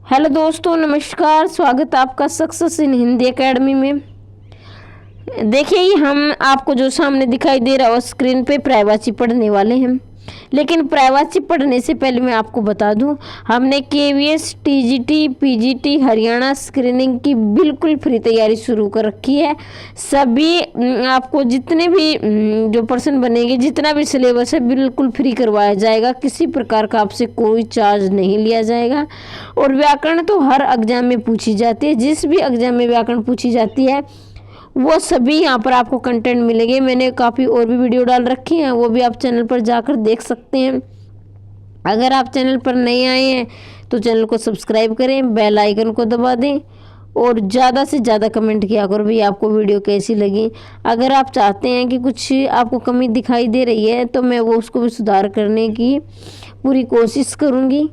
Hello दोस्तों, नमस्कार। स्वागत है आपका सक्सेस इन हिंदी एकेडमी में। देखिए, हम आपको जो सामने दिखाई दे रहा है स्क्रीन पे प्राइवेसी पढ़ने वाले हैं। लेकिन प्राइवेसी पढ़ने से पहले मैं आपको बता दूं, हमने KVS, TGT, PGT, Haryana screening की बिल्कुल फ्री तैयारी शुरू कर रखी है। सभी आपको जितने भी जो पर्सन बनेंगे, जितना भी सिलेबस है बिल्कुल फ्री करवाया जाएगा। किसी प्रकार का आपसे कोई चार्ज नहीं लिया जाएगा। और व्याकरण तो हर एग्जाम में पूछी जाती है। जिस भी एग्जाम में व्याकरण पूछी जाती है वो सभी यहाँ पर आपको कंटेंट मिलेंगे। मैंने काफ़ी और भी वीडियो डाल रखी हैं, वो भी आप चैनल पर जाकर देख सकते हैं। अगर आप चैनल पर नए आए हैं तो चैनल को सब्सक्राइब करें, बेल आइकन को दबा दें और ज़्यादा से ज़्यादा कमेंट किया करो भाई आपको वीडियो कैसी लगी। अगर आप चाहते हैं कि कुछ आपको कमी दिखाई दे रही है तो मैं वो उसको भी सुधार करने की पूरी कोशिश करूँगी।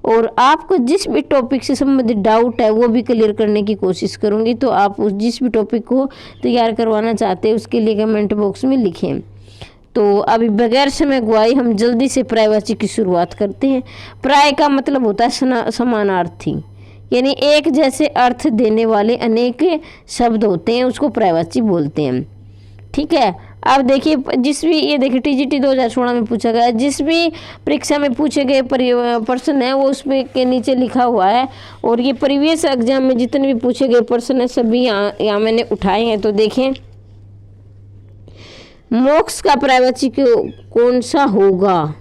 और आपको जिस भी टॉपिक से संबंधित डाउट है वो भी क्लियर करने की कोशिश करूंगी। तो आप उस जिस भी टॉपिक को तैयार करवाना चाहते हैं उसके लिए कमेंट बॉक्स में लिखें। तो अभी बगैर समय गवाए हम जल्दी से प्रायवाची की शुरुआत करते हैं। प्राय का मतलब होता है समानार्थी, यानी एक जैसे अर्थ देने वाले अनेक शब्द होते हैं, उसको प्रायवाची बोलते हैं। ठीक है। अब देखिए, जिस भी ये देखिए टीजीटी 2016 में पूछा गया, जिस भी परीक्षा में पूछे गए प्रश्न है वो उसमें के नीचे लिखा हुआ है। और ये प्रीवियस एग्जाम में जितने भी पूछे गए प्रश्न है सभी यहाँ मैंने उठाए हैं। तो देखें, मोक्ष का प्रायवाची कौन सा होगा?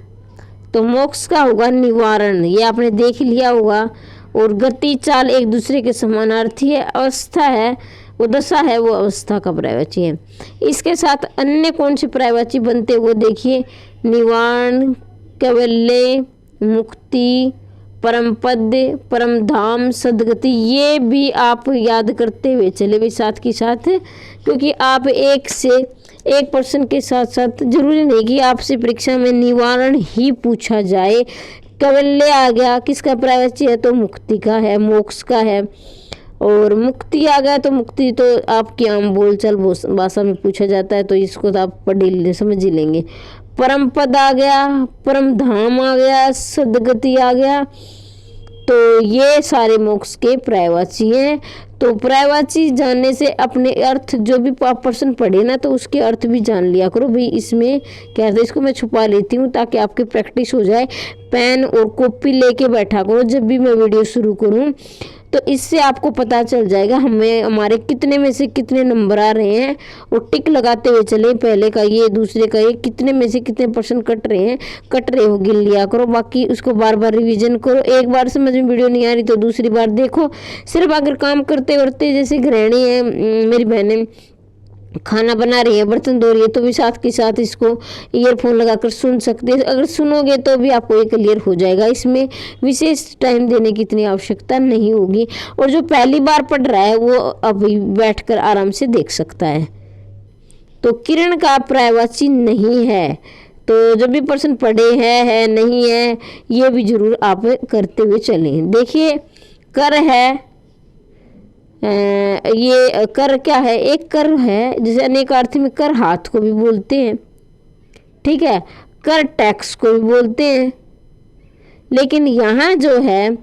तो मोक्ष का होगा निवारण, ये आपने देख लिया होगा। और गति, चाल एक दूसरे के समानार्थी है। अवस्था है वो दशा है, वो अवस्था का प्रायवाची है। इसके साथ अन्य कौन से प्रायवाची बनते वो देखिए, निवारण, कैवल्य, मुक्ति, परमपद, परमधाम, सदगति। ये भी आप याद करते हुए चले भी साथ के साथ, क्योंकि आप एक पर्सन के साथ साथ जरूरी नहीं कि आपसे परीक्षा में निवारण ही पूछा जाए। कैवल्य आ गया, किसका प्रायवाची है? तो मुक्ति का है, मोक्ष का है। और मुक्ति आ गया तो मुक्ति तो आपकी आम बोलचाल भाषा में पूछा जाता है, तो इसको तो आप पढ़ समझ ही लेंगे। परम पद आ गया, परम धाम आ गया, सदगति आ गया। तो ये सारे मोक्ष के प्रायवाची हैं। तो प्रायवाची जानने से अपने अर्थ जो भी आप पर्सन पढ़े ना तो उसके अर्थ भी जान लिया करो भाई। इसमें क्या है, इसको मैं छुपा लेती हूँ ताकि आपकी प्रैक्टिस हो जाए। पेन और कॉपी लेके बैठा करो जब भी मैं वीडियो शुरू करूँ, तो इससे आपको पता चल जाएगा हमें हमारे कितने में से कितने नंबर आ रहे हैं। और टिक लगाते हुए चले, पहले का ये, दूसरे का ये, कितने में से कितने % कट रहे हो गिन लिया करो। बाकी उसको बार बार रिवीजन करो। एक बार समझ में वीडियो नहीं आ रही तो दूसरी बार देखो। सिर्फ अगर काम करते करते, जैसे गृहिणी है मेरी बहनें, खाना बना रही है, बर्तन धो रही है, तो भी साथ के साथ इसको ईयरफोन लगाकर सुन सकते हैं। अगर सुनोगे तो भी आपको ये क्लियर हो जाएगा। इसमें विशेष टाइम देने की इतनी आवश्यकता नहीं होगी। और जो पहली बार पढ़ रहा है वो अभी बैठकर आराम से देख सकता है। तो किरण का प्रायवाची नहीं है। तो जब भी पर्सन पढ़े है नहीं है, ये भी जरूर आप करते हुए चलें। देखिए, कर है, ये कर क्या है? एक कर है, जैसे अनेक अर्थ में कर हाथ को भी बोलते हैं। ठीक है, कर टैक्स को भी बोलते हैं। लेकिन यहाँ जो है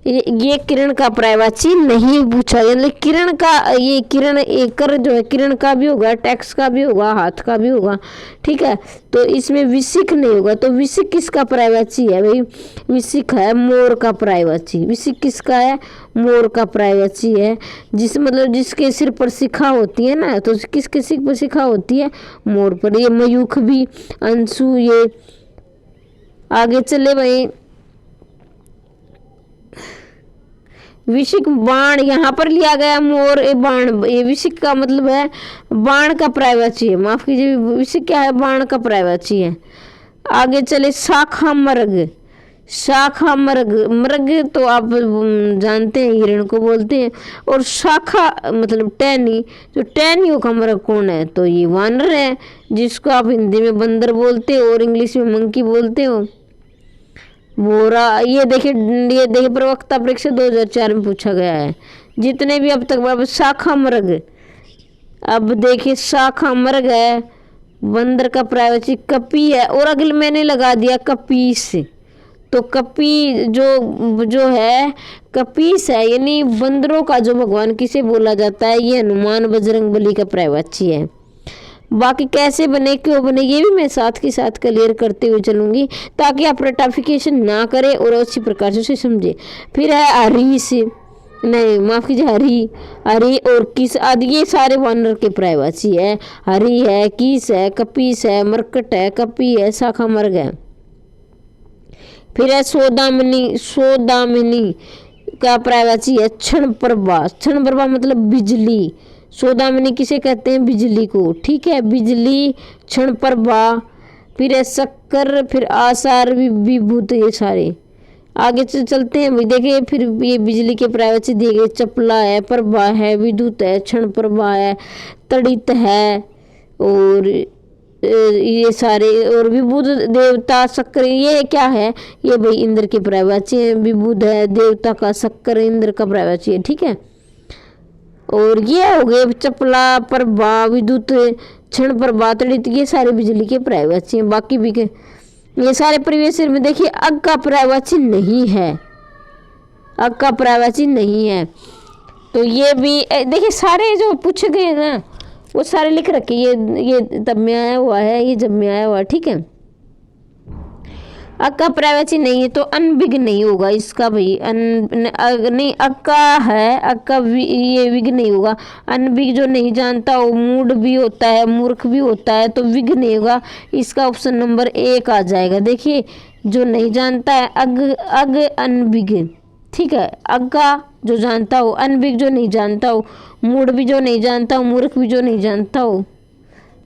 ये किरण का प्रायवाची नहीं पूछा, यानी किरण का, ये किरण कर जो है किरण का भी होगा, टैक्स का भी होगा, हाथ का भी होगा। ठीक है, तो इसमें विसिक नहीं होगा। तो विसिक किसका प्रायवाची है भाई? विसिक है मोर का प्रायवाची। विसिक किसका है? मोर का प्रायवाची है। मतलब जिसके सिर पर शिखा होती है ना, तो किसके सिर पर शिखा होती है? मोर पर। ये मयूख भी, अंशु, ये आगे चले भाई। विशिक बाण यहाँ पर लिया गया, मोर ए बाण, ये विशिक का मतलब है बाण का प्रायवाची है। माफ कीजिए, विशिक क्या है? बाण का प्रायवाची है। आगे चले, शाखा मृग। शाखा मृग, मृग तो आप जानते हैं हिरण को बोलते हैं। और शाखा मतलब टहनी, जो टहनियों का मृग कौन है? तो ये वानर है, जिसको आप हिंदी में बंदर बोलते हो और इंग्लिश में मंकी बोलते हो। बोरा, ये देखिए प्रवक्ता परीक्षा 2004 में पूछा गया है। जितने भी अब तक शाखा मृग। अब देखिए, शाखा मृग है, बंदर का प्रायवाची कपी है। और अगले मैंने लगा दिया कपीस। तो कपी जो जो है कपीस है, यानी बंदरों का जो भगवान किसे बोला जाता है, ये हनुमान बजरंगबली का पर्यायवाची है। बाकी कैसे बने, क्यों बने, ये भी मैं साथ के साथ क्लियर करते हुए चलूंगी, ताकि आप रटाफिकेशन ना करें और अच्छी प्रकार से उसे समझे। फिर है हरी से, नहीं माफ कीजिए, हरी, हरी और किस आदि, ये सारे वानर के पर्यायवाची है। हरी है, किस है, कपीस है, मरकट है, कपी है, शाखा मर्ग है। फिर है सोदामनी, सोदामिनी का पर्यायवाची है क्षण प्रभा। क्षण प्रभा मतलब बिजली। सोदामनी किसे कहते हैं, बिजली को, ठीक है, बिजली, क्षण प्रभा। फिर है शक्कर, फिर आसार, विभूत, ये सारे आगे चलते हैं भाई। देखिए फिर ये बिजली के पर्यायवाची दिए गए, चपला है, प्रभा है, विद्युत है, क्षण प्रभा है, तड़ित है, और ये सारे, और विभुद देवता शक्कर, ये क्या है, ये भाई इंद्र के पर्यायवाची है। विभुद है देवता का, शक्कर इंद्र का पर्यायवाची है, ठीक है। और ये हो गए चपला, प्रभा, विद्युत, क्षण प्रभा, तड़ित, ये सारे बिजली के पर्यायवाची हैं। बाकी भी ये सारे प्रीवियस ईयर में देखिए अग का पर्यायवाची नहीं है, अग का पर्यायवाची नहीं है। तो ये भी देखिए सारे जो पूछे गए ना वो सारे लिख रखे, ये तब में आया हुआ है, ये जब में आया हुआ है, ठीक है। अग का पर्यायवाची नहीं है तो अनबिग नहीं होगा इसका भाई, नहीं अग का है, अग का ये विग नहीं होगा। अनबिग जो नहीं जानता वो मूड भी होता है, मूर्ख भी होता है, तो विग नहीं होगा, इसका ऑप्शन नंबर 1 आ जाएगा। देखिए जो नहीं जानता है अग, अग अनबिग, ठीक है, अग का जो जानता हो, अनबिग जो नहीं जानता हो, मूड भी जो नहीं जानता हो, मूर्ख भी जो नहीं जानता हो,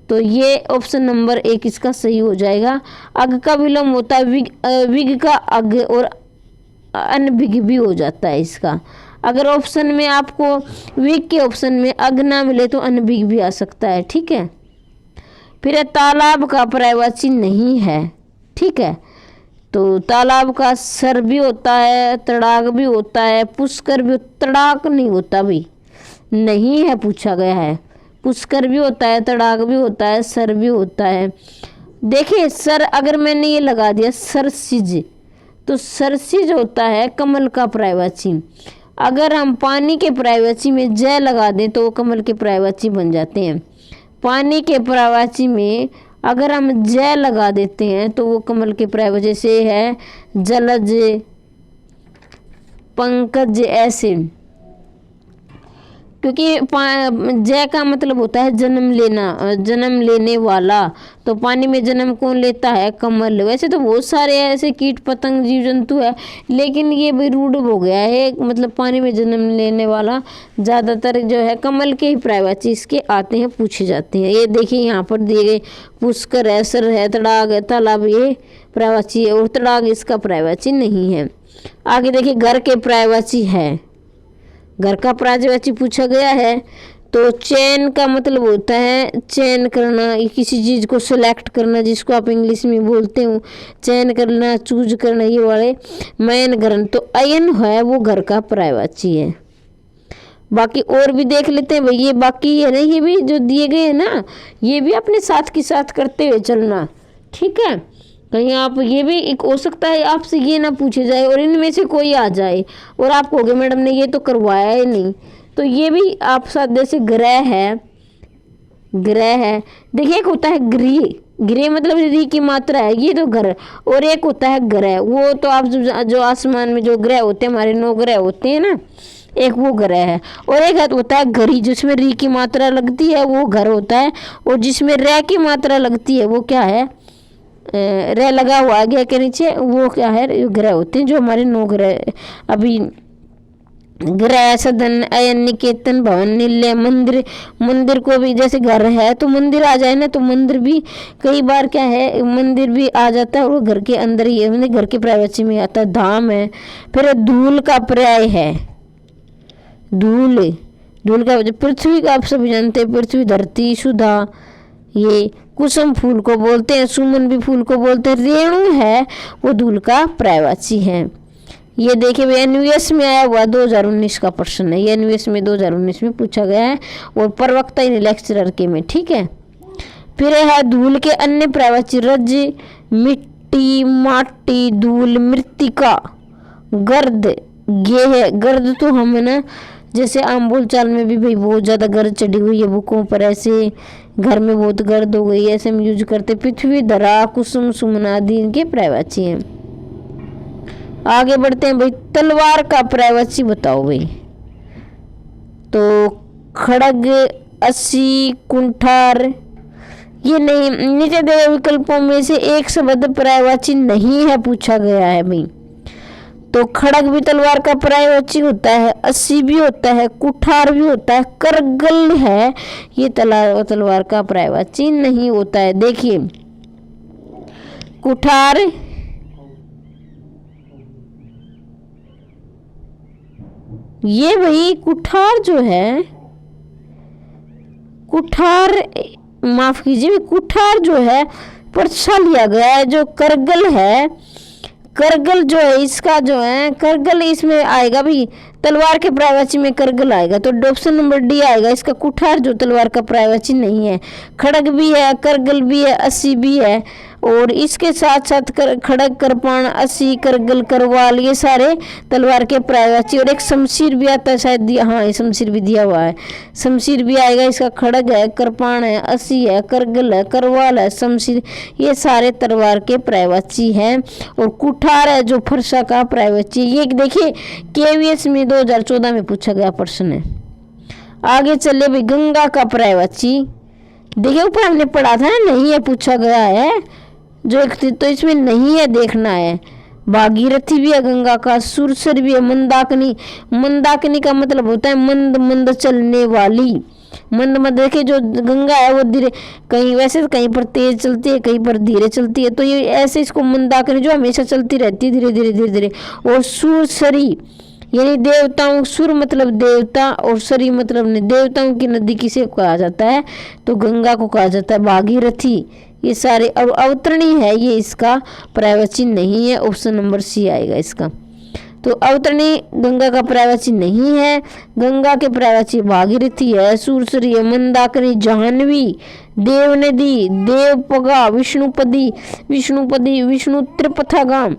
तो ये ऑप्शन नंबर 1 इसका सही हो जाएगा। अग का विलोम होता है विग, विग का अग, और अनबिग भी हो जाता है इसका। अगर ऑप्शन में आपको विग के ऑप्शन में अग ना मिले तो अनबिग भी आ सकता है, ठीक है। फिर तालाब का पर्यायवाची नहीं है, ठीक है। तो तालाब का सर भी होता है, तड़ाक भी होता है, पुष्कर भी, तड़ाक नहीं होता भाई, नहीं है, पूछा गया है। पुष्कर भी होता है, तड़ाक भी होता है, सर भी होता है। देखिए सर अगर मैंने ये लगा दिया सरसिज, तो सरसिज होता है कमल का पर्यायवाची। अगर हम पानी के पर्यायवाची में जय लगा दें तो वो कमल के पर्यायवाची बन जाते हैं। पानी के पर्यायवाची में अगर हम जय लगा देते हैं तो वो कमल के पर्यायवाची, जैसे है जलज, पंकज, ऐसे, क्योंकि जय का मतलब होता है जन्म लेना, जन्म लेने वाला। तो पानी में जन्म कौन लेता है, कमल। वैसे तो बहुत सारे ऐसे कीट पतंग जीव जंतु है, लेकिन ये भी रूढ़ हो गया है, मतलब पानी में जन्म लेने वाला ज़्यादातर जो है कमल के ही पर्यायवाची इसके आते हैं, पूछे जाते हैं। ये देखिए यहाँ पर दिए गए पुष्कर है, सर है, तड़ाक है, तालाब, ये पर्यायवाची है, और तड़ाक इसका पर्यायवाची नहीं है। आगे देखिए घर के पर्यायवाची है, घर का पर्यायवाची पूछा गया है। तो चयन का मतलब होता है चयन करना, किसी चीज़ को सिलेक्ट करना, जिसको आप इंग्लिश में बोलते हो चयन करना, चूज करना, ये वाले मैन ग्रहण। तो अयन है वो घर का पर्यायवाची है। बाकी और भी देख लेते हैं भाई, ये बाकी है ना, ये भी जो दिए गए हैं ना, ये भी अपने साथ के साथ करते हुए चलना, ठीक है। कहीं आप ये भी एक हो सकता है आपसे ये ना पूछे जाए और इनमें से कोई आ जाए और आप कहोगे मैडम ने ये तो करवाया ही नहीं, तो ये भी आप साथ, जैसे ग्रह है, ग्रह है, देखिए एक होता है गृह, गृह मतलब री की मात्रा है, ये तो घर, और एक होता है ग्रह, वो तो आप जो आसमान में जो ग्रह होते हैं, हमारे 9 ग्रह होते हैं ना, एक वो ग्रह है, और एक होता है घड़ी, जिसमें री की मात्रा लगती है वो घर होता है, और जिसमें रे की मात्रा लगती है वो क्या है, रे लगा हुआ आगे के नीचे, वो क्या है, ग्रह होते हैं जो हमारे 9 ग्रह। अभी ग्रह, सदन, अयन, निकेतन, भवन, निलय, मंदिर, मंदिर को भी जैसे घर है तो मंदिर आ जाए ना, तो मंदिर भी कई बार क्या है, मंदिर भी आ जाता है और वो घर के अंदर ही है, मतलब घर के पर्यायवाची में आता है। धाम है, फिर धूल का पर्याय है, धूल, धूल का पृथ्वी का आप सभी जानते हैं, पृथ्वी, धरती, सुधा, ये कुसुम फूल को बोलते हैं, सुमन भी फूल को बोलते हैं, रेणु है वो धूल का पर्यायवाची है। ये देखिए भाई एनवीएस में आया हुआ 2019 का प्रश्न है, ये एनवीएस में 2019 में पूछा गया है और प्रवक्ता इन लेक्चरर के में, ठीक है। फिर है धूल के अन्य पर्यायवाची, रज, मिट्टी, माटी, धूल, मृतिका, गर्द। ये है गर्द, तो हम है ना जैसे आम बोल चाल में भी भाई बहुत ज़्यादा गर्द चढ़ी हुई है बुकों पर, ऐसे घर में बहुत गर्द हो गई, ऐसे हम यूज करते। पृथ्वी, धरा, कुसुम, सुमन आदि इनके पर्यायवाची हैं। आगे बढ़ते हैं भाई, तलवार का पर्यायवाची बताओ भाई। तो खड़ग, अस्सी, कुंठार, ये नहीं, नीचे दिए विकल्पों में से एक शब्द पर्यायवाची नहीं है पूछा गया है भाई। तो खड़ग भी तलवार का पर्यायवाची होता है, अस्सी भी होता है, कुठार भी होता है, करगल है, ये तलवार का पर्यायवाची नहीं होता है। देखिए कुठार, ये भाई कुठार जो है, कुठार माफ कीजिए, कुठार जो है पर्चा लिया गया है। जो करगल है, करगल जो है इसका जो है करगल इसमें आएगा भाई, तलवार के पर्यायवाची में करगल आएगा, तो ऑप्शन नंबर डी आएगा इसका। कुठार जो तलवार का पर्यायवाची नहीं है। खड़ग भी है, करगल भी है, अस्सी भी है, और इसके साथ साथ खड़ग, करपाण, अस्सी, करगल, करवाल, ये सारे तलवार के पर्यायवाची। और एक शमशीर भी आता है शायद दिया, हाँ ये शमशीर भी दिया हुआ है, शमशीर भी आएगा इसका। खड़ग है, करपाण है, अस्सी है, करगल है, करवाल है, शमशीर, ये सारे तलवार के पर्यायवाची हैं। और कुठार है जो फरसा का पर्यायवाची। ये देखिए KVS में 2014 में पूछा गया प्रश्न है। आगे चले भाई, गंगा का पर्यायवाची। देखिए ऊपर हमने पढ़ा था नहीं है पूछा गया है, जो एक तो इसमें नहीं है देखना है। भागीरथी भी है गंगा का, सुरसर भी है, मंदाकिनी, मंदाकिनी का मतलब होता है मंद मंद चलने वाली। मंद मंद, देखिए जो गंगा है वो धीरे, कहीं वैसे तो कहीं पर तेज चलती है, कहीं पर धीरे चलती है, तो ये ऐसे इसको मंदाकिनी जो हमेशा चलती रहती है धीरे धीरे धीरे धीरे। और सुरसरी यानी देवताओं, सुर मतलब देवता और सरी मतलब देवताओं की नदी किसे कहा जाता है, तो गंगा को कहा जाता है। भागीरथी, ये सारे और अवतरणी है, ये इसका पर्यायवाची नहीं है, ऑप्शन नंबर सी आएगा इसका। तो अवतरणी गंगा का पर्यायवाची नहीं है। गंगा के पर्यायवाची भागीरथी है, सुरसरी है, मंदाकिनी, जाह्नवी, देवनदी, देवपगा, विष्णुपदी, विष्णु त्रिपथागाम।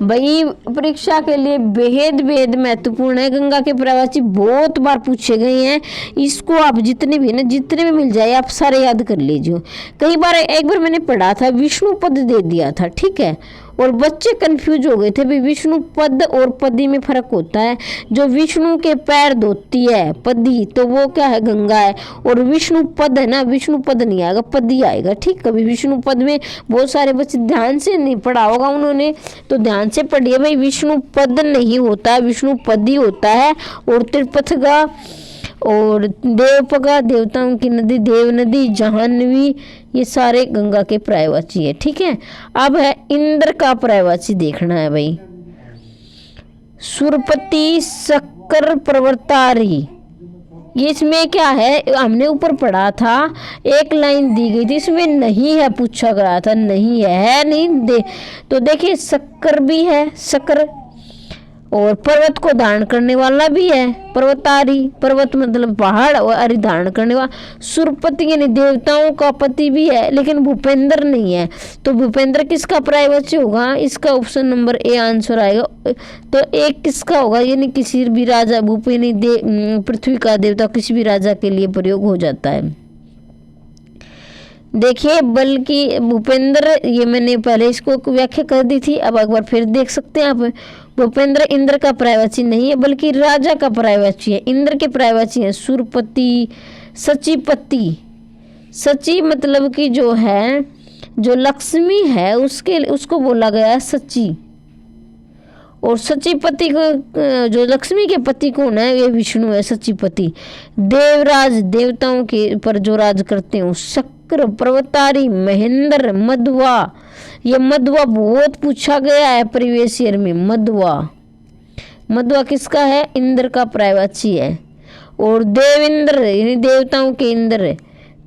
भाई परीक्षा के लिए बेहद महत्वपूर्ण है। गंगा के पर्यायवाची बहुत बार पूछे गए हैं, इसको आप जितने भी मिल जाए आप सारे याद कर लीजिए। कई बार, एक बार मैंने पढ़ा था विष्णु पद दे दिया था, ठीक है, और बच्चे कंफ्यूज हो गए थे भाई विष्णु पद और पदी में फर्क होता है। जो विष्णु के पैर धोती है पदी, तो वो क्या है, गंगा है। और विष्णु पद है ना, विष्णु पद नहीं आएगा, पदी आएगा, ठीक। कभी विष्णु पद में बहुत सारे बच्चे ध्यान से नहीं पढ़ा होगा उन्होंने, तो ध्यान से पढ़िए भाई, विष्णु पद नहीं होता है, विष्णु पदी होता है। और त्रिपथगा और देवपगा, देवताओं की नदी, देव नदी, जाह्नवी, ये सारे गंगा के पर्यायवाची है, ठीक है। अब है इंद्र का पर्यायवाची देखना है भाई। सुरपति, शक्कर, प्रवर्तारी, ये इसमें क्या है, हमने ऊपर पढ़ा था, एक लाइन दी गई थी, इसमें नहीं है पूछा गया था, नहीं है नहीं दे। तो देखिए शक्कर भी है, शक्कर, और पर्वत को धारण करने वाला भी है, पर्वतारी, पर्वत मतलब पहाड़, और अरि धारण करने वाला। सुरपति यानी देवताओं का पति भी है, लेकिन भूपेंद्र नहीं है, तो भूपेंद्र किसका पर्यायवाची होगा, इसका ऑप्शन नंबर ए आंसर आएगा। तो एक किसका होगा, यानी किसी भी राजा, भूपे नहीं पृथ्वी का देवता किसी भी राजा के लिए प्रयोग हो जाता है। देखिए बल्कि भूपेंद्र, ये मैंने पहले इसको व्याख्या कर दी थी, अब एक बार फिर देख सकते हैं आप। भूपेंद्र इंद्र का पर्यायवाची नहीं है, बल्कि राजा का पर्यायवाची है। इंद्र के पर्यायवाची है सुरपति, सचिपति। सची मतलब कि जो है, जो लक्ष्मी है उसको बोला गया है सची। और सचिपति को, जो लक्ष्मी के पति कौन है, ये विष्णु है, सचिपति। देवराज, देवताओं के पर जो राज करते हैं, शक्र, पर्वतारी, महेंद्र, मध्वा। ये मध्वा बहुत पूछा गया है प्रीवियस ईयर में। मध्वा किसका है, इंद्र का पर्यायवाची है। और देवेंद्र यानी देवताओं के इंद्र,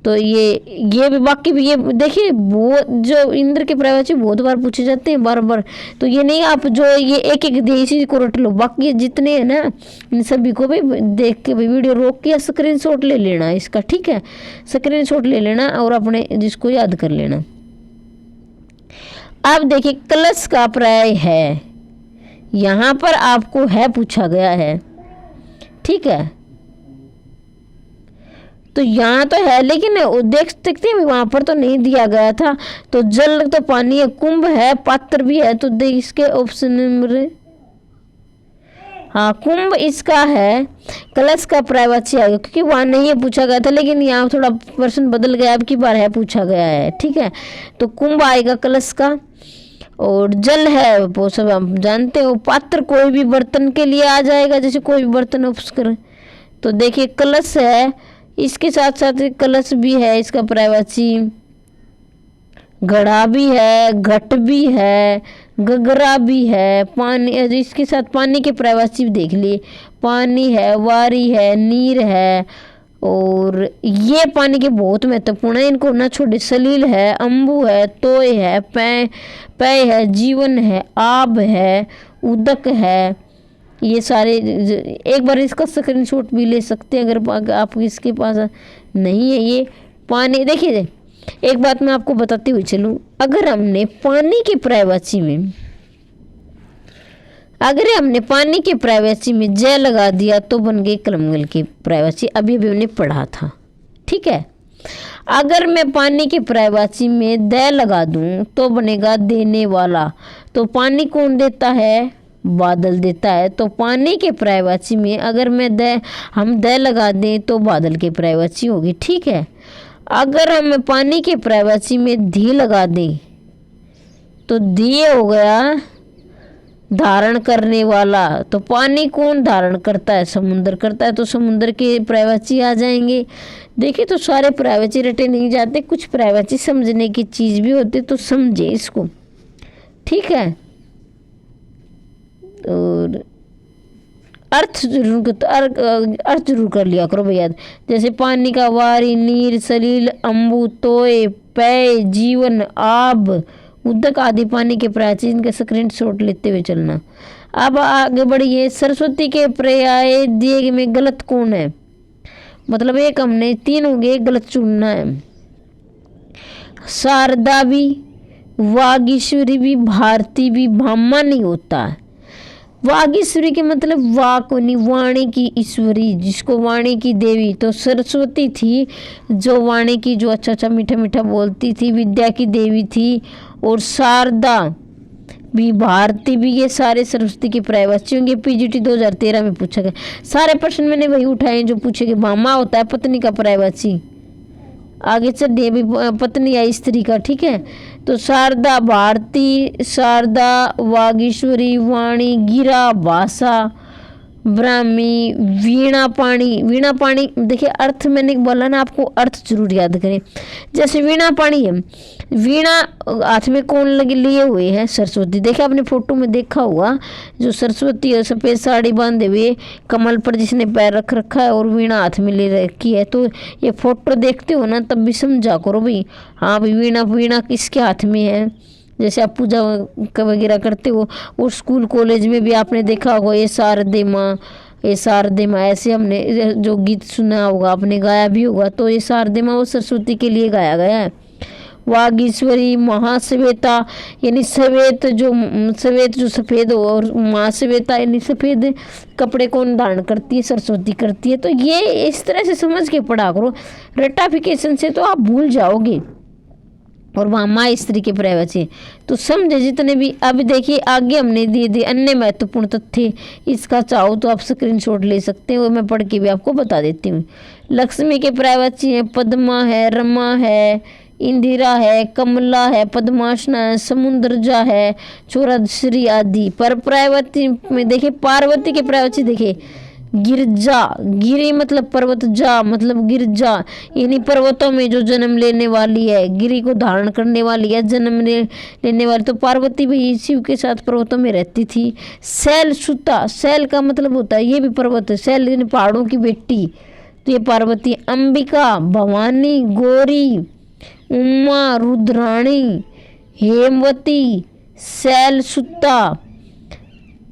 तो ये भी बाकी भी, ये देखिए बहुत जो इंद्र के पर्यायवाची बहुत बार पूछे जाते हैं बार, तो ये नहीं आप जो ये एक देशी को रट लो, बाकी जितने हैं ना इन सभी को भी देख के भी वीडियो रोक के स्क्रीनशॉट ले लेना इसका, ठीक है, स्क्रीनशॉट ले लेना और अपने जिसको याद कर लेना। अब देखिए कलश का पर्याय है, यहाँ पर आपको है पूछा गया है, ठीक है। तो यहाँ तो है लेकिन देख सकते हैं वहां पर तो नहीं दिया गया था। तो जल तो पानी है, कुंभ है, पात्र भी है, तो देख इसके ऑप्शन नंबर, हाँ कुंभ इसका है। कलश का पर्यायवाची आएगा क्योंकि वहां नहीं है पूछा गया था, लेकिन यहाँ थोड़ा प्रश्न बदल गया, अब की बार है पूछा गया है, ठीक है। तो कुंभ आएगा कलश का। और जल है वो सब हम जानते हो, पात्र कोई भी बर्तन के लिए आ जाएगा, जैसे कोई भी बर्तन उपस करें। तो देखिए कलश है, इसके साथ साथ कलश भी है, इसका पर्यायवाची घड़ा भी है, घट भी है, गगरा भी है, पानी, इसके साथ पानी के पर्यायवाची भी देख लिए, पानी है, वारी है, नीर है, और ये पानी के बहुत महत्वपूर्ण है, इनको ना छोड़े। सलील है, अम्बु है, तोय है, पय है, जीवन है, आब है, उदक है। ये सारे एक बार इसका स्क्रीनशॉट भी ले सकते हैं अगर आप इसके पास नहीं है। ये पानी देखिए, एक बात मैं आपको बताती हुई चलूं, अगर हमने पानी के पर्यायवाची में जय लगा दिया तो बन गई कलमगल की पर्यायवाची, अभी हमने पढ़ा था, ठीक है। अगर मैं पानी के पर्यायवाची में दै लगा दूं तो बनेगा देने वाला। तो पानी कौन देता है? बादल देता है। तो पानी के पर्यायवाची में अगर हम दै लगा दें तो बादल की पर्यायवाची होगी, ठीक है। अगर हम पानी के पर्यायवाची में धी लगा दें तो धी हो गया धारण करने वाला। तो पानी कौन धारण करता है? समुद्र करता है। तो समुद्र के पर्यायवाची आ जाएंगे। देखिए तो सारे पर्यायवाची रटे नहीं जाते, कुछ पर्यायवाची समझने की चीज़ भी होती, तो समझे इसको, ठीक है। और अर्थ जरूर कर लिया करो भैया, जैसे पानी का वारी, नीर, सलील, अम्बु, तोय, पेय, जीवन, आब, उदक आदि पानी के पर्यायवाची, इनके स्क्रीनशॉट लेते हुए चलना। अब आगे बढ़िए, सरस्वती के पर्याय दिए में गलत कौन है? मतलब एक हमने तीन हो गए, गलत चुनना है। शारदा भी, वागीश्वरी भी, भारती भी, भामा नहीं होता है। वागीश्वरी के मतलब वाक नहीं, वाणी की ईश्वरी, जिसको वाणी की देवी। तो सरस्वती थी जो वाणी की, जो अच्छा अच्छा मीठा मीठा बोलती थी, विद्या की देवी थी। और शारदा भी, भारती भी, ये सारे सरस्वती के पर्यायवाची होंगे। पीजीटी 2013 में पूछा गया। सारे प्रश्न मैंने वही उठाए जो पूछे गए। भामा होता है पत्नी का पर्यायवाची। आगे चलिए, भी पत्नी या स्त्री का, ठीक है। तो शारदा, भारती, शारदा, वागीश्वरी, वाणी, गिरा, भाषा, ब्राह्मी, वीणा पाणी। वीणा पाणी देखिए अर्थ मैंने बोला ना, आपको अर्थ जरूर याद करें। जैसे वीणा पाणी है, वीणा हाथ में कौन लगे लिए हुए है? सरस्वती। देखिए आपने फोटो में देखा हुआ, जो सरस्वती है सफ़ेद साड़ी बांधे हुए, कमल पर जिसने पैर रख रखा है और वीणा हाथ में ले रखी है। तो ये फोटो देखते हो ना, तब भी समझा करो भाई, हाँ भाई वीणा किसके हाथ में है। जैसे आप पूजा वगैरह करते हो, और स्कूल कॉलेज में भी आपने देखा होगा, ये शारदे माँ, ये शारदे माँ, ऐसे हमने जो गीत सुना होगा, आपने गाया भी होगा। तो ये शारदे माँ वो सरस्वती के लिए गाया गया है। वागीश्वरी, महाश्वेता यानी श्वेत जो सफ़ेद हो, और महाश्वेता यानी सफ़ेद कपड़े कौन धारण करती है? सरस्वती करती है। तो ये इस तरह से समझ के पढ़ा करो, रटाफिकेशन से तो आप भूल जाओगे। और वहाँ माँ स्त्री के पर्यायवाची, तो समझे जितने भी। अब देखिए आगे हमने दिए दिए अन्य महत्वपूर्ण तथ्य, इसका चाहो तो आप स्क्रीनशॉट ले सकते हो, मैं पढ़ के भी आपको बता देती हूँ। लक्ष्मी के पर्यायवाची है पद्मा है, रमा है, इंदिरा है, कमला है, पद्मासना है, समुद्रजा है, चौराश्री आदि। पर पर्यायवाची में देखिए पार्वती के पर्यायवाची देखिए गिरजा, गिरी मतलब पर्वत, जा मतलब गिरजा यानी पर्वतों में जो जन्म लेने वाली है, गिरी को धारण करने वाली है, जन्म लेने वाली। तो पार्वती भी शिव के साथ पर्वतों में रहती थी। शैल सुता, शैल का मतलब होता है ये भी पर्वत, शैल यानी पहाड़ों की बेटी, तो ये पार्वती। अंबिका, भवानी, गौरी, उमा, रुद्राणी, हेमवती, शैल सुता,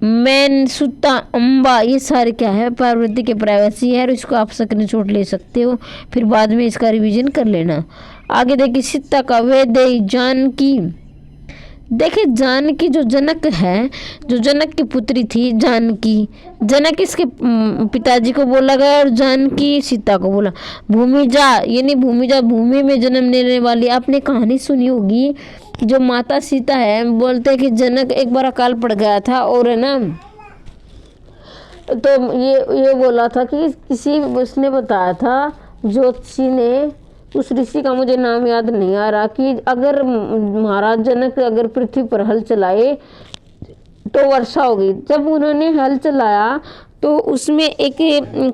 मैन सुता, अम्बा, ये सारे क्या है? पार्वती के पर्यायवाची है। और इसको आप स्क्रीनशॉट ले सकते हो, फिर बाद में इसका रिवीजन कर लेना। आगे देखिए सीता का वैदेही, जानकी, देखिए जानकी जो जनक है, जो जनक की पुत्री थी जानकी, जनक इसके पिताजी को बोला गया और जानकी सीता को बोला। भूमिजा यानी भूमिजा भूमि में जन्म लेने वाली, आपने कहानी सुनी होगी। जो माता सीता है बोलते हैं कि जनक एक बार अकाल पड़ गया था और है ना, तो ये बोला था कि किसी उसने बताया था ज्योतिषी ने, उस ऋषि का मुझे नाम याद नहीं आ रहा, कि अगर महाराज जनक अगर पृथ्वी पर हल चलाए तो वर्षा होगी। जब उन्होंने हल चलाया तो उसमें एक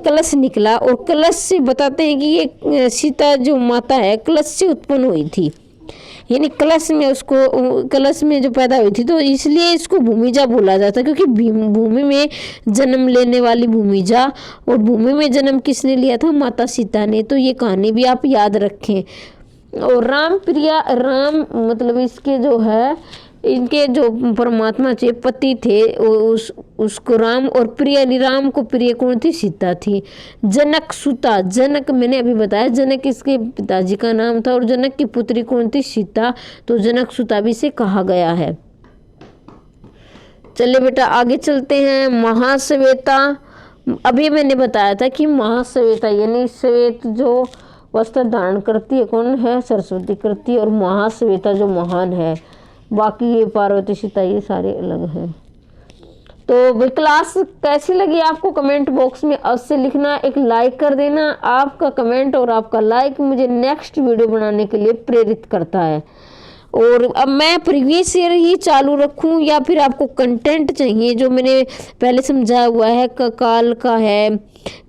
कलश निकला और कलश से बताते हैं कि ये सीता जो माता है कलश से उत्पन्न हुई थी, यानी कलश में उसको, कलश में जो पैदा हुई थी, तो इसलिए इसको भूमिजा बोला जाता है, क्योंकि भूमि में जन्म लेने वाली भूमिजा। और भूमि में जन्म किसने लिया था? माता सीता ने। तो ये कहानी भी आप याद रखें। और राम प्रिया, राम मतलब इसके जो है, इनके जो परमात्मा के पति थे उसको राम, और प्रिय राम को प्रिय कौन थी? सीता थी। जनक सुता, जनक मैंने अभी बताया जनक इसके पिताजी का नाम था, और जनक की पुत्री कौन थी? सीता। तो जनक सुता भी से कहा गया है। चलिए बेटा आगे चलते हैं। महाश्वेता, अभी मैंने बताया था कि महाश्वेता यानी श्वेत जो वस्त्र धारण करती है कौन है? सरस्वती करती है। और महाश्वेता जो महान है, बाकी ये पार्वती सीता ये सारे अलग हैं। तो भाई क्लास कैसी लगी आपको कमेंट बॉक्स में अवश्य लिखना, एक लाइक कर देना। आपका कमेंट और आपका लाइक मुझे नेक्स्ट वीडियो बनाने के लिए प्रेरित करता है। और अब मैं प्रीवियस ईयर ही चालू रखूं या फिर आपको कंटेंट चाहिए जो मैंने पहले समझाया हुआ है? काल का है,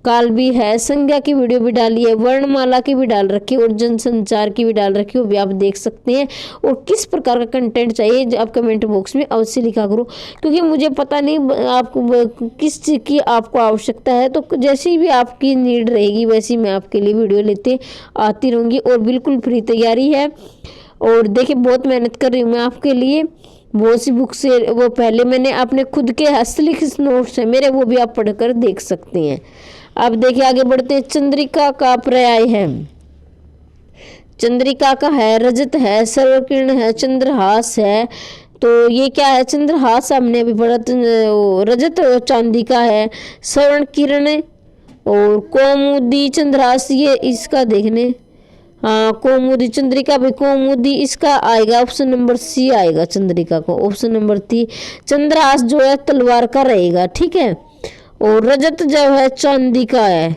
काल भी है, संज्ञा की वीडियो भी डाली है, वर्णमाला की भी डाल रखी है और जनसंचार की भी डाल रखी है, वो भी आप देख सकते हैं। और किस प्रकार का कंटेंट चाहिए आप कमेंट बॉक्स में अवश्य लिखा करो, क्योंकि मुझे पता नहीं आपको किस चीज़ की आपको आवश्यकता है। तो जैसी भी आपकी नीड रहेगी वैसी मैं आपके लिए वीडियो लेते आती रहूँगी। और बिल्कुल फ्री तैयारी है। और देखिए बहुत मेहनत कर रही हूँ मैं आपके लिए, बहुत सी बुक से। वो पहले मैंने अपने खुद के हस्तलिखित नोट्स है मेरे, वो भी आप पढ़कर देख सकते हैं। अब देखिए आगे बढ़ते हैं। चंद्रिका का पर्याय है, चंद्रिका का है रजत है, सर्वकिरण है, चंद्रहास है। तो ये क्या है? चंद्रहास हमने अभी पढ़ा, रजत और चांदी का है। श्रवण किरण और कौमुदी चंद्रहास, ये इसका देखने, हाँ कौमुदी चंद्रिका भाई कौमुदी इसका आएगा ऑप्शन नंबर सी आएगा चंद्रिका को, ऑप्शन नंबर 3। चंद्रहास जो है तलवार का रहेगा, ठीक है। और रजत जो है चांदी का है,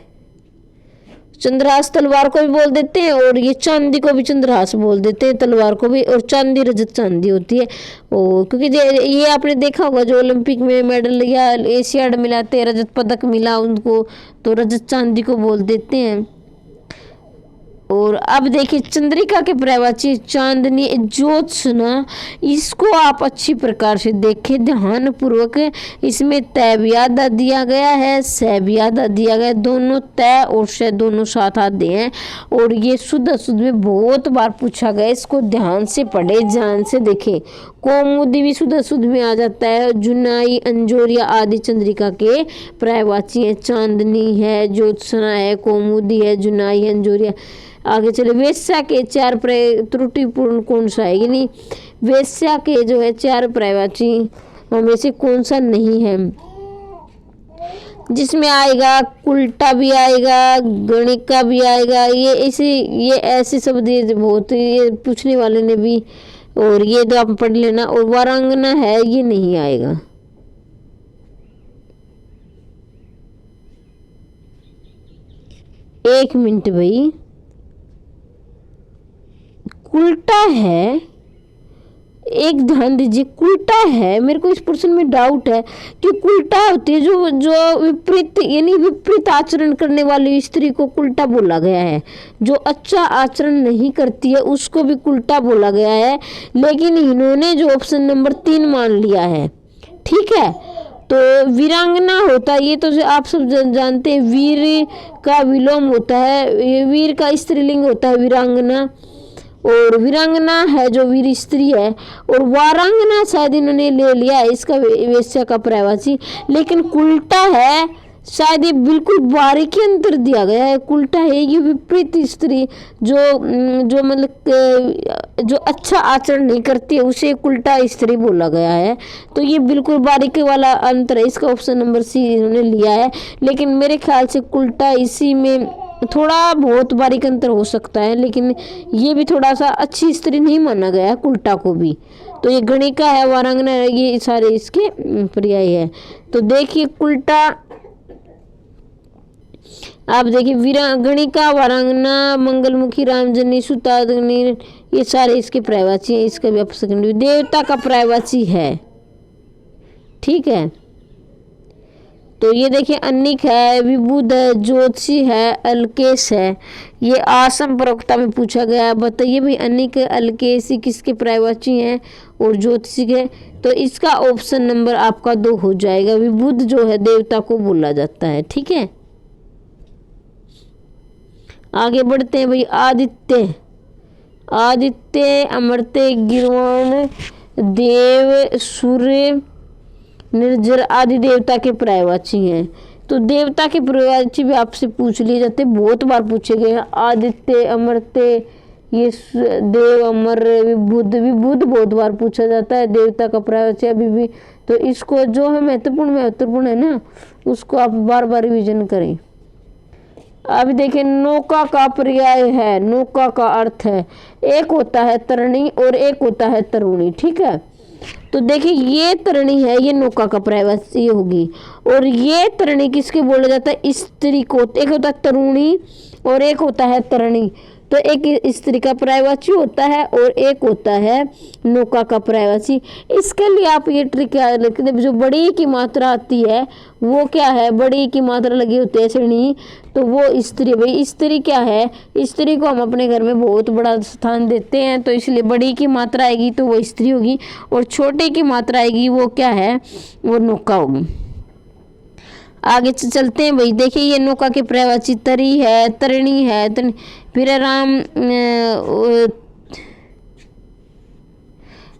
चंद्रहास तलवार को भी बोल देते हैं और ये चांदी को भी चंद्रहास बोल देते हैं, तलवार को भी। और चांदी रजत चांदी होती है। और क्योंकि ये आपने देखा होगा जो ओलंपिक में मेडल या एशियाड मिलाते हैं, रजत पदक मिला उनको, तो रजत चांदी को बोल देते हैं। और अब देखिए चंद्रिका के पर्यायवाची चांदनी, ज्योत्सना, इसको आप अच्छी प्रकार से देखें ध्यान पूर्वक। इसमें तय भी आधा दिया गया है, सह भी आधा दिया गया है, दोनों तय और सह दोनों साथ आते हैं। और ये शुद्ध अशुद्ध में बहुत बार पूछा गया, इसको ध्यान से पढ़े, ध्यान से देखें। कौमुदी भी शुद्ध अशुद्ध में आ जाता है। जुनाई, अंजोरिया आदि चंद्रिका के पर्यायवाची है। चांदनी है, ज्योत्सना है, कौमुदी है, जुनाई, अंजोरिया। आगे चले। वेश्या के 4 त्रुटिपूर्ण कौन सा है? यानी वेश्या के जो है 4 पर्यायवाची में से कौन सा नहीं है? जिसमें आएगा कुल्टा भी आएगा, गणिका भी आएगा। ये ऐसे शब्द ये बहुत ये पूछने वाले ने भी, और ये तो आप पढ़ लेना। और वारांगना है, ये नहीं आएगा। एक मिनट भाई, कुल्टा है, एक ध्यान दीजिए, कुल्टा है। मेरे को इस प्रश्न में डाउट है कि कुल्टा होती है जो विपरीत यानी विपरीत आचरण करने वाली स्त्री को कुल्टा बोला गया है। जो अच्छा आचरण नहीं करती है उसको भी कुल्टा बोला गया है, लेकिन इन्होंने जो ऑप्शन नंबर 3 मान लिया है, ठीक है। तो वीरांगना होता है, ये तो आप सब जानते हैं, वीर का विलोम होता है, ये वीर का स्त्रीलिंग होता है वीरांगना। और वीरांगना है जो वीर स्त्री है। और वारांगना शायद इन्होंने ले लिया है इसका वेश्या का पर्यायवाची, लेकिन कुल्टा है शायद ये बिल्कुल बारीकी अंतर दिया गया है। उल्टा है ये विपरीत स्त्री जो मतलब जो अच्छा आचरण नहीं करती है उसे एक उल्टा स्त्री बोला गया है। तो ये बिल्कुल बारीकी वाला अंतर है, इसका ऑप्शन नंबर सी इन्होंने लिया है। लेकिन मेरे ख्याल से उल्टा इसी में थोड़ा बहुत बारीक अंतर हो सकता है, लेकिन ये भी थोड़ा सा अच्छी स्त्री नहीं माना गया है उल्टा को भी। तो ये गणिका है, वारांगना है, ये सारे इसके पर्याय है। तो देखिए उल्टा आप देखिए गणिका, वारांगना, मंगलमुखी, रामजनी, सुताग्नि, ये सारे इसके पर्यायवाची हैं। इसका भी आप सेकंड देवता का पर्यायवाची है, ठीक है। तो ये देखिए अनिक है, विबुध है, ज्योतिषी है, अलकेश है। ये आसम प्रवक्ता में पूछा गया। बताइए भाई अनिक, अलकेशी किसके पर्यायवाची हैं और ज्योतिषी के। तो इसका ऑप्शन नंबर आपका 2 हो जाएगा। विबुध जो है देवता को बोला जाता है, ठीक है। आगे बढ़ते हैं भाई। आदित्य, आदित्य, अमर्त्य, गिरवाण, देव, सूर्य, निर्जर आदि देवता के पर्यायवाची हैं। तो देवता के पर्यायवाची भी आपसे पूछ लिए जाते, बहुत बार पूछे गए हैं। आदित्य, अमर्त्य, ये देव, अमर, विबुध। विबुध बहुत बार पूछा जाता है देवता का पर्यायवाची अभी भी। तो इसको जो है महत्वपूर्ण है ना, उसको आप बार बार रिविजन करें। अब देखिए नौका का पर्याय है। नौका का अर्थ है, एक होता है तरणी और एक होता है तरुणी, ठीक है। तो देखिए ये तरणी है, ये नौका का पर्यायवाची होगी। और ये तरणी किसके बोला जाता है? स्त्री को। एक होता है तरुणी और एक होता है तरणी। तो एक स्त्री का पर्यायवाची होता है और एक होता है नौका का पर्यायवाची। इसके लिए आप ये ट्रिक याद रखते, जो बड़ी की मात्रा आती है वो क्या है? बड़ी की मात्रा लगी होती है श्रेणी, तो वो स्त्री। भाई स्त्री क्या है? स्त्री को हम अपने घर में बहुत बड़ा स्थान देते हैं, तो इसलिए बड़ी की मात्रा आएगी तो वो स्त्री होगी, और छोटे की मात्रा आएगी वो क्या है? वो नौका होगी। आगे चलते हैं भाई। देखिए ये नौका के पर्यायवाची तरी है, तरिणी है, फिर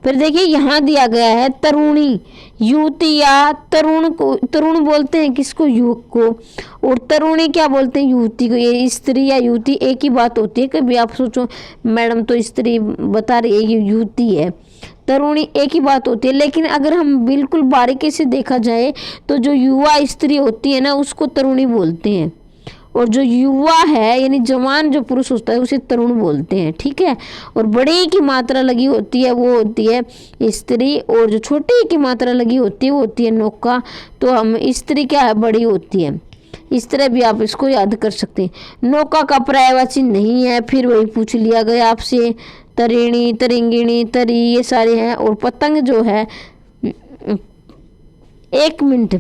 फिर देखिए यहाँ दिया गया है तरुणी, युवती या तरुण को। तरुण बोलते हैं किसको? युवक को। और तरुणी क्या बोलते हैं? युवती को। ये स्त्री या युवती एक ही बात होती है। कभी आप सोचो मैडम तो स्त्री बता रही है, ये युवती है। तरुणी एक ही बात होती है। लेकिन अगर हम बिल्कुल बारीकी से देखा जाए तो जो युवा स्त्री होती है ना, उसको तरुणी बोलते हैं, और जो युवा है यानी जवान जो पुरुष होता है उसे तरुण बोलते हैं, ठीक है। और बड़ी की मात्रा लगी होती है वो होती है स्त्री, और जो छोटी की मात्रा लगी होती है वो होती है नौका। तो हम स्त्री क्या है? बड़ी होती है। इस तरह भी आप इसको याद कर सकते हैं। नौका का पर्यायवाची नहीं है, फिर वही पूछ लिया गया आपसे। तरिणी, तरिंगिणी, तरी, ये सारे हैं। और पतंग जो है, 1 मिनट,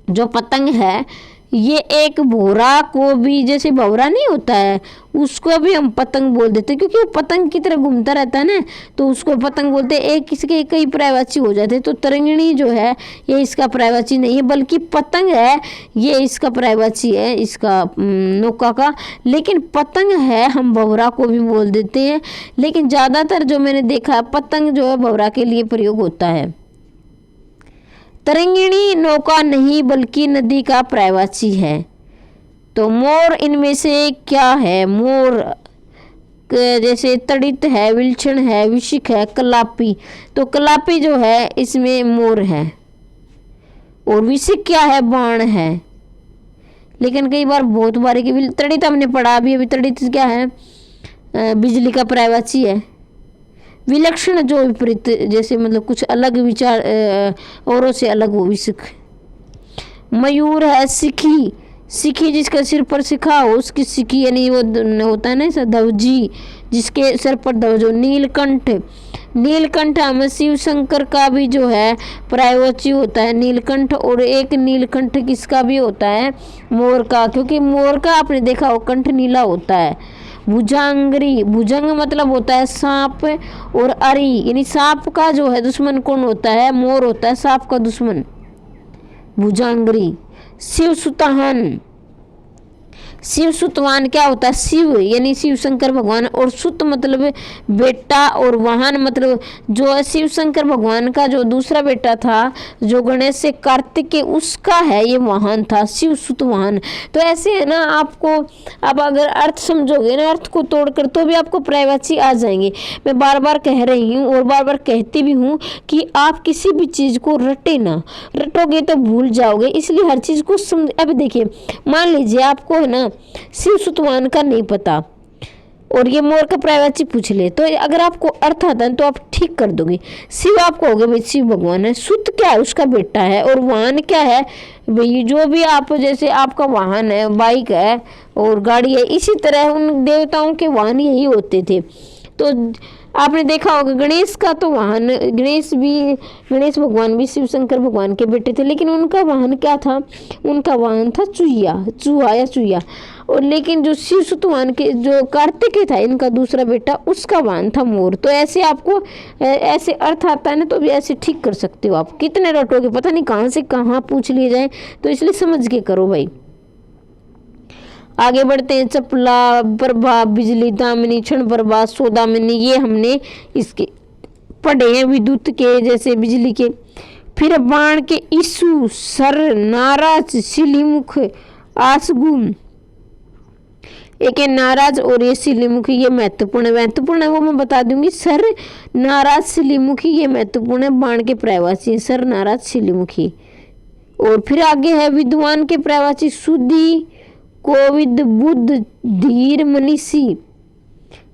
जो पतंग है ये एक भौरा को भी, जैसे भौरा नहीं होता है उसको भी हम पतंग बोल देते हैं, क्योंकि वो पतंग की तरह घूमता रहता है ना, तो उसको पतंग बोलते हैं। एक किसी के कई पर्यायवाची हो जाते हैं। तो तरंगिणी जो है ये इसका पर्यायवाची नहीं है, बल्कि पतंग है ये इसका पर्यायवाची है, इसका नौका का। लेकिन पतंग है हम भौरा को भी बोल देते हैं, लेकिन ज़्यादातर जो मैंने देखा है पतंग जो है भौरा के लिए प्रयोग होता है। तरंगिणी नौका नहीं बल्कि नदी का पर्यायवाची है। तो मोर इनमें से क्या है? मोर जैसे तड़ित है, विलक्षण है, विशिख है, कलापी। तो कलापी जो है इसमें मोर है, और विशिख क्या है? बाण है। लेकिन कई बार बहुत बार की तड़ित हमने पढ़ा अभी तड़ित क्या है? बिजली का पर्यायवाची है। विलक्षण जो विपरीत, जैसे मतलब कुछ अलग विचार औरों से अलग हो, विशिख। मयूर है, सिखी। सिखी जिसका सिर पर सिखा हो उसकी सिखी, यानी वो होता है ना ऐसा धवजी, जिसके सिर पर ध्वज हो। नीलकंठ, नीलकंठ हम शिव शंकर का भी जो है पर्यायवाची होता है नीलकंठ। और एक नीलकंठ किसका भी होता है? मोर का, क्योंकि मोर का आपने देखा हो कंठ नीला होता है। भुजंगरी, भुजंग मतलब होता है सांप, और अरी यानी सांप का जो है दुश्मन कौन होता है? मोर होता है सांप का दुश्मन, भुजंगरी। शिव सुताहन, शिव सुतवाहन क्या होता है? शिव यानी शिव शंकर भगवान, और सुत मतलब बेटा, और वाहन मतलब जो है शिव शंकर भगवान का जो दूसरा बेटा था जो गणेश से कार्तिक के, उसका है ये वाहन था शिव सुतवाहन। तो ऐसे है ना, आपको अब अगर अर्थ समझोगे ना, अर्थ को तोड़कर, तो भी आपको पर्यायवाची आ जाएंगे। मैं बार बार कह रही हूँ और बार बार कहती भी हूँ कि आप किसी भी चीज को रटे ना, रटोगे तो भूल जाओगे, इसलिए हर चीज को समझ। अब देखिए, मान लीजिए आपको है ना शिव सुतवाहन का नहीं पता और ये मोर का पर्यायवाची पूछ ले, तो अगर आपको अर्थ आता है तो आप ठीक कर दोगे। शिव आप कहोगे भाई शिव भगवान है, सुत क्या है? उसका बेटा है, और वाहन क्या है भाई? जो भी आप, जैसे आपका वाहन है, बाइक है और गाड़ी है, इसी तरह उन देवताओं के वाहन यही होते थे। तो आपने देखा होगा गणेश का तो वाहन, गणेश भगवान भी शिव शंकर भगवान के बेटे थे, लेकिन उनका वाहन क्या था? उनका वाहन था चूहा या चूहिया। और लेकिन जो शिव सुतवाहन के जो कार्तिकेय था, इनका दूसरा बेटा, उसका वाहन था मोर। तो ऐसे आपको ऐसे अर्थ आता है ना, तो भी ऐसे ठीक कर सकते हो आप। कितने रटोगे, पता नहीं कहाँ से कहाँ पूछ लिए जाए, तो इसलिए समझ के करो भाई। आगे बढ़ते हैं। चपला, प्रभा, बिजली, दामिनी, क्षण प्रभा, सौदामिनी, ये हमने इसके पढ़े हैं, विद्युत के जैसे बिजली के। फिर बाण के ईसु, सर, नाराज, सिलीमुख, आसगुम, एक है नाराज और ये सिलीमुखी, ये महत्वपूर्ण है वो मैं बता दूंगी। सर, नाराज, सिलीमुखी, ये महत्वपूर्ण है, बाण के पर्यायवाची, सर, नाराज, सिलीमुखी। और फिर आगे है विद्वान के पर्यायवाची, सुधी, कोविद, बुद्ध, धीर, मनीषी,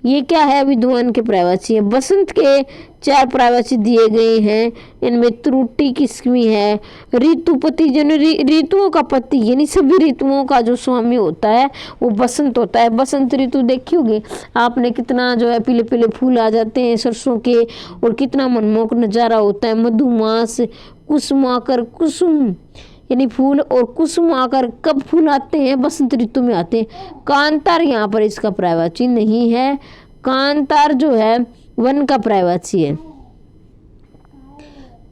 ये क्या है? विद्वान के पर्यायवाची है। बसंत के 4 पर्यायवाची दिए गए हैं, इनमें त्रुटि किसमी है? ऋतुपति, जन ऋतुओं का पति, यानी सभी ऋतुओं का जो स्वामी होता है वो बसंत होता है। बसंत ऋतु देखी होगी आपने, कितना जो है पीले पीले फूल आ जाते हैं सरसों के, और कितना मनमोहक नज़ारा होता है। मधुमास, कुसुमाकर, कुसुम यानी फूल, और कुसुम आकर, कब फूल आते हैं? बसंत ऋतु में आते हैं। कांतार यहाँ पर इसका पर्यायवाची नहीं है, कांतार जो है वन का पर्यायवाची है।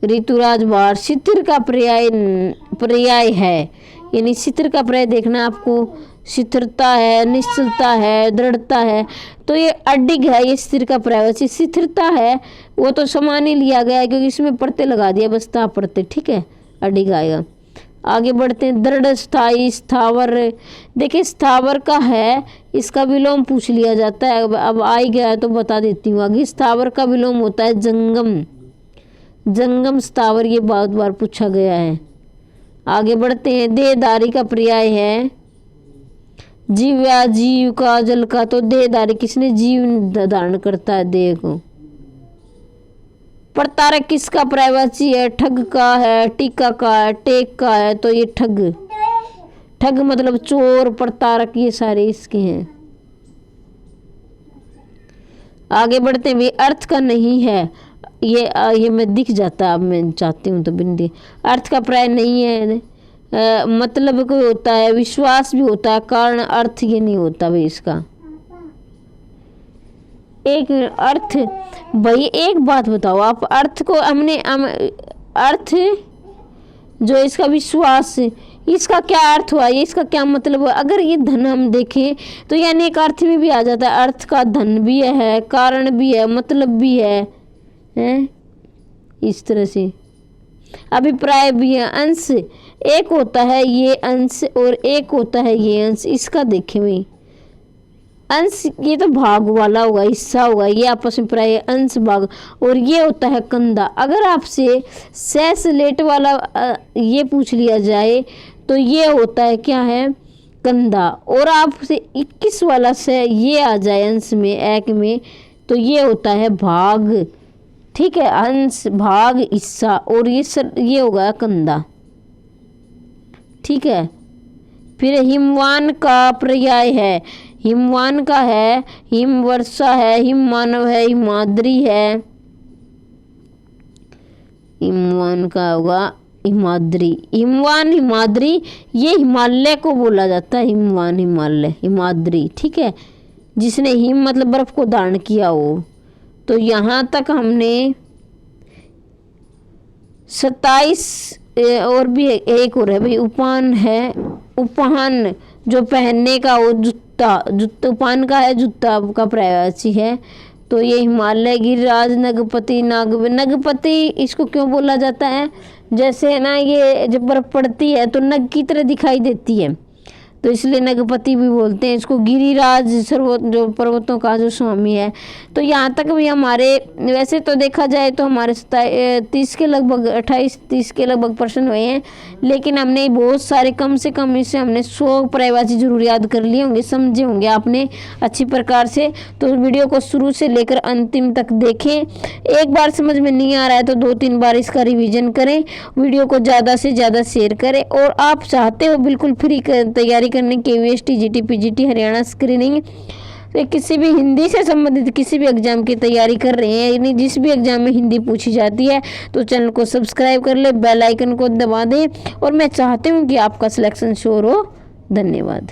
ऋतुराज, बाढ़, शिथिर का पर्याय है, यानी शिथिर का पर्याय देखना आपको, शिथिरता है, निश्चलता है, दृढ़ता है। तो ये अडिग है, ये स्थिर का पर्यायवाची। शिथिरता है वो तो समान ही लिया गया है, क्योंकि इसमें पड़ते लगा दिया, बस ता पड़ते, ठीक है, अडिग आएगा। आगे बढ़ते हैं। दृढ़, स्थायी, स्थावर, देखिए स्थावर का है, इसका विलोम पूछ लिया जाता है। अब आ ही गया है तो बता देती हूँ आगे। स्थावर का विलोम होता है जंगम, जंगम स्थावर, ये बहुत बार पूछा गया है। आगे बढ़ते हैं। देहधारी का पर्याय है जीव या जीव का, जल का, तो देहधारी किसने? जीव धारण करता है देह को। प्रतारक किसका पर्यायवाची है? ठग का है, टीका का है, टेक का है, तो ये ठग, ठग मतलब चोर, प्रतारक, ये सारे इसके हैं। आगे बढ़ते हैं। अर्थ का नहीं है, ये मैं दिख जाता है, अब मैं चाहती हूँ तो बिंदी। अर्थ का पर्याय नहीं है, मतलब कोई होता है, विश्वास भी होता है, कारण अर्थ ये नहीं होता भाई इसका। एक अर्थ, भाई एक बात बताओ आप, अर्थ को हमने अर्थ जो इसका विश्वास, इसका क्या अर्थ हुआ? ये इसका क्या मतलब हुआ? अगर ये धन हम देखें तो यानी एक अर्थ में भी आ जाता है। अर्थ का धन भी है, कारण भी है, मतलब भी है? इस तरह से अभिप्राय भी है। अंश, एक होता है ये अंश और एक होता है ये अंश। इसका देखें भाई, अंश ये तो भाग वाला होगा, हिस्सा होगा, ये आपस में प्राय अंश भाग, और ये होता है कंधा। अगर आपसे सैस लेट वाला ये पूछ लिया जाए तो ये होता है क्या है? कंधा। और आपसे 21 वाला से ये आ जाए अंश में, एक में, तो ये होता है भाग, ठीक है, अंश, भाग, हिस्सा, और ये होगा कंधा, ठीक है। फिर हिमवान का पर्याय है, हिमवान का है हिम वर्षा है, हिम मानव है, हिमाद्री है। हिमवान का होगा हिमाद्री, हिमवान, हिमाद्री, ये हिमालय को बोला जाता है, हिमवान, हिमालय, हिमाद्री, ठीक है, जिसने हिम मतलब बर्फ को धारण किया हो। तो यहाँ तक हमने 27, और भी एक और है भाई, उपान है, उपहान, जो पहनने का वो जूता तूफान का है, जूता का पर्यायवाची है। तो ये हिमालय, गिरिराज, नगपति, नगपति इसको क्यों बोला जाता है? जैसे है ना, ये जब बर्फ पड़ती है तो नग की तरह दिखाई देती है, तो इसलिए नगपति भी बोलते हैं इसको। गिरिराज सर्वोच्च, जो पर्वतों का जो स्वामी है। तो यहाँ तक भी हमारे, वैसे तो देखा जाए तो हमारे 30 के लगभग 28-30 के लगभग प्रश्न हुए हैं, लेकिन हमने बहुत सारे, कम से कम इससे हमने 100 पर्यायवाची जरूर याद कर लिए होंगे, समझे होंगे आपने अच्छी प्रकार से। तो वीडियो को शुरू से लेकर अंतिम तक देखें। एक बार समझ में नहीं आ रहा है तो 2-3 बार इसका रिवीजन करें। वीडियो को ज़्यादा से ज़्यादा शेयर करें। और आप चाहते हो बिल्कुल फ्री तैयारी करने के, UST, GT, PGT, Haryana screening, किसी भी हिंदी से संबंधित किसी भी एग्जाम की तैयारी कर रहे हैं, यानी जिस भी एग्जाम में हिंदी पूछी जाती है, तो चैनल को सब्सक्राइब कर ले, बेल आइकन को दबा दें। और मैं चाहती हूँ कि आपका सिलेक्शन श्योर हो। धन्यवाद।